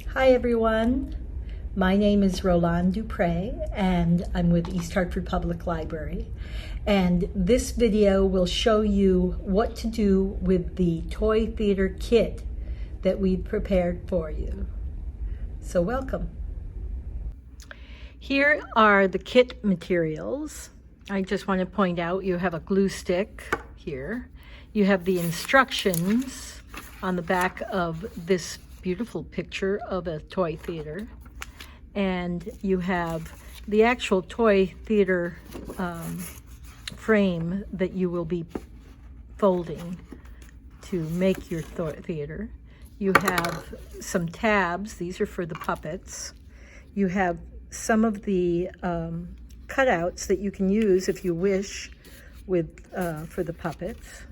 Hi everyone, my name is Roland Dupre and I'm with East Hartford Public Library, and this video will show you what to do with the toy theater kit that we've prepared for you. So welcome. Here are the kit materials. I just want to point out you have a glue stick here. You have the instructions on the back of this beautiful picture of a toy theater, and you have the actual toy theater frame that you will be folding to make your theater. You have some tabs. These are for the puppets. You have some of the cutouts that you can use if you wish with for the puppets,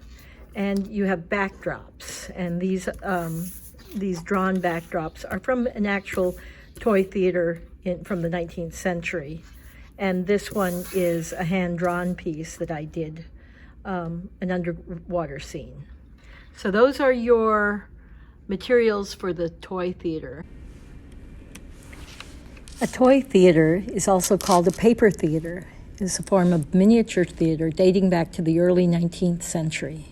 and you have backdrops, and these drawn backdrops are from an actual toy theater from the 19th century. And this one is a hand-drawn piece that I did, an underwater scene. So those are your materials for the toy theater. A toy theater is also called a paper theater. It's a form of miniature theater dating back to the early 19th century.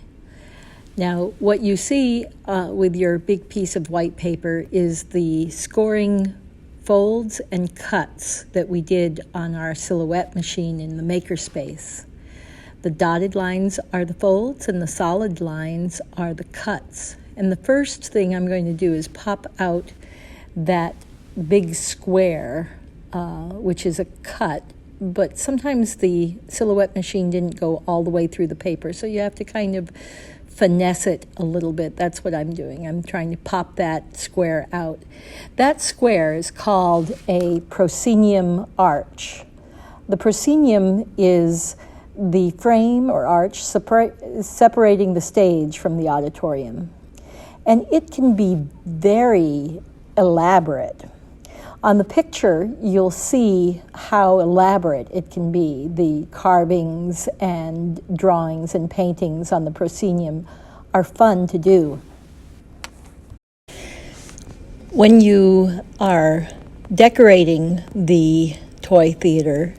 Now, what you see with your big piece of white paper is the scoring folds and cuts that we did on our silhouette machine in the Makerspace. The dotted lines are the folds and the solid lines are the cuts. And the first thing I'm going to do is pop out that big square, which is a cut, but sometimes the silhouette machine didn't go all the way through the paper, so you have to kind of finesse it a little bit. That's what I'm doing. I'm trying to pop that square out. That square is called a proscenium arch. The proscenium is the frame or arch separating the stage from the auditorium. And it can be very elaborate. On the picture, you'll see how elaborate it can be. The carvings and drawings and paintings on the proscenium are fun to do. When you are decorating the toy theater,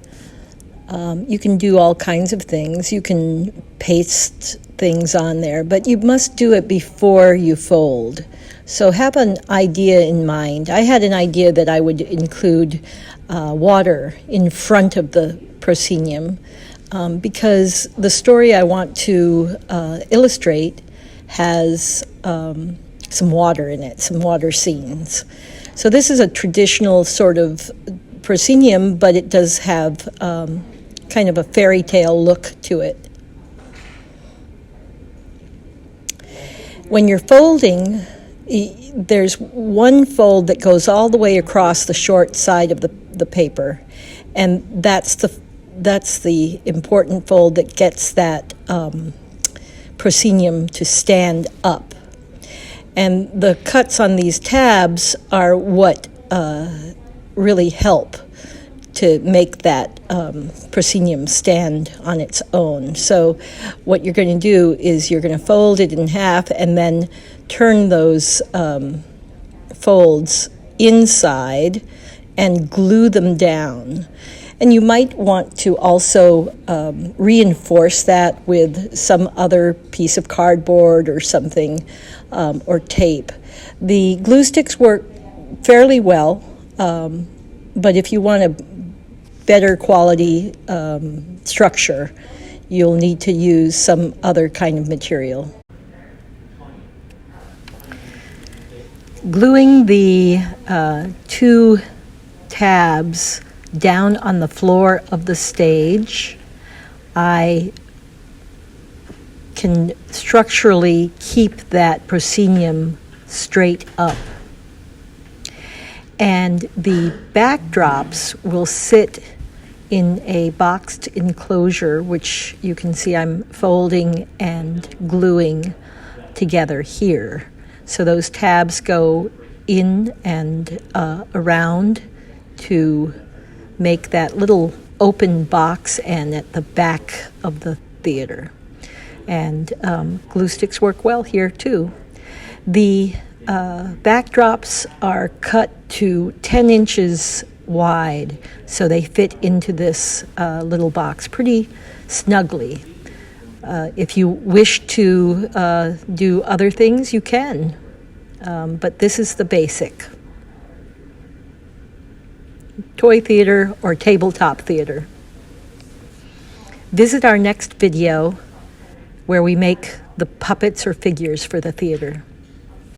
you can do all kinds of things. You can paste things on there, but you must do it before you fold. So have an idea in mind. I had an idea that I would include water in front of the proscenium because the story I want to illustrate has some water in it, some water scenes. So this is a traditional sort of proscenium, but it does have kind of a fairy tale look to it. When you're folding, there's one fold that goes all the way across the short side of the paper, and that's the important fold that gets that proscenium to stand up. And the cuts on these tabs are what really help to make that proscenium stand on its own. So what you're going to do is you're going to fold it in half and then turn those folds inside and glue them down. And you might want to also reinforce that with some other piece of cardboard or something, or tape. The glue sticks work fairly well, but if you want a better quality structure, you'll need to use some other kind of material. Gluing the two tabs down on the floor of the stage, I can structurally keep that proscenium straight up. And the backdrops will sit in a boxed enclosure, which you can see I'm folding and gluing together here. So those tabs go in and around to make that little open box and at the back of the theater. And glue sticks work well here too. The backdrops are cut to 10 inches wide, so they fit into this little box pretty snugly. If you wish to do other things, you can, but this is the basic. Toy theater or tabletop theater. Visit our next video where we make the puppets or figures for the theater.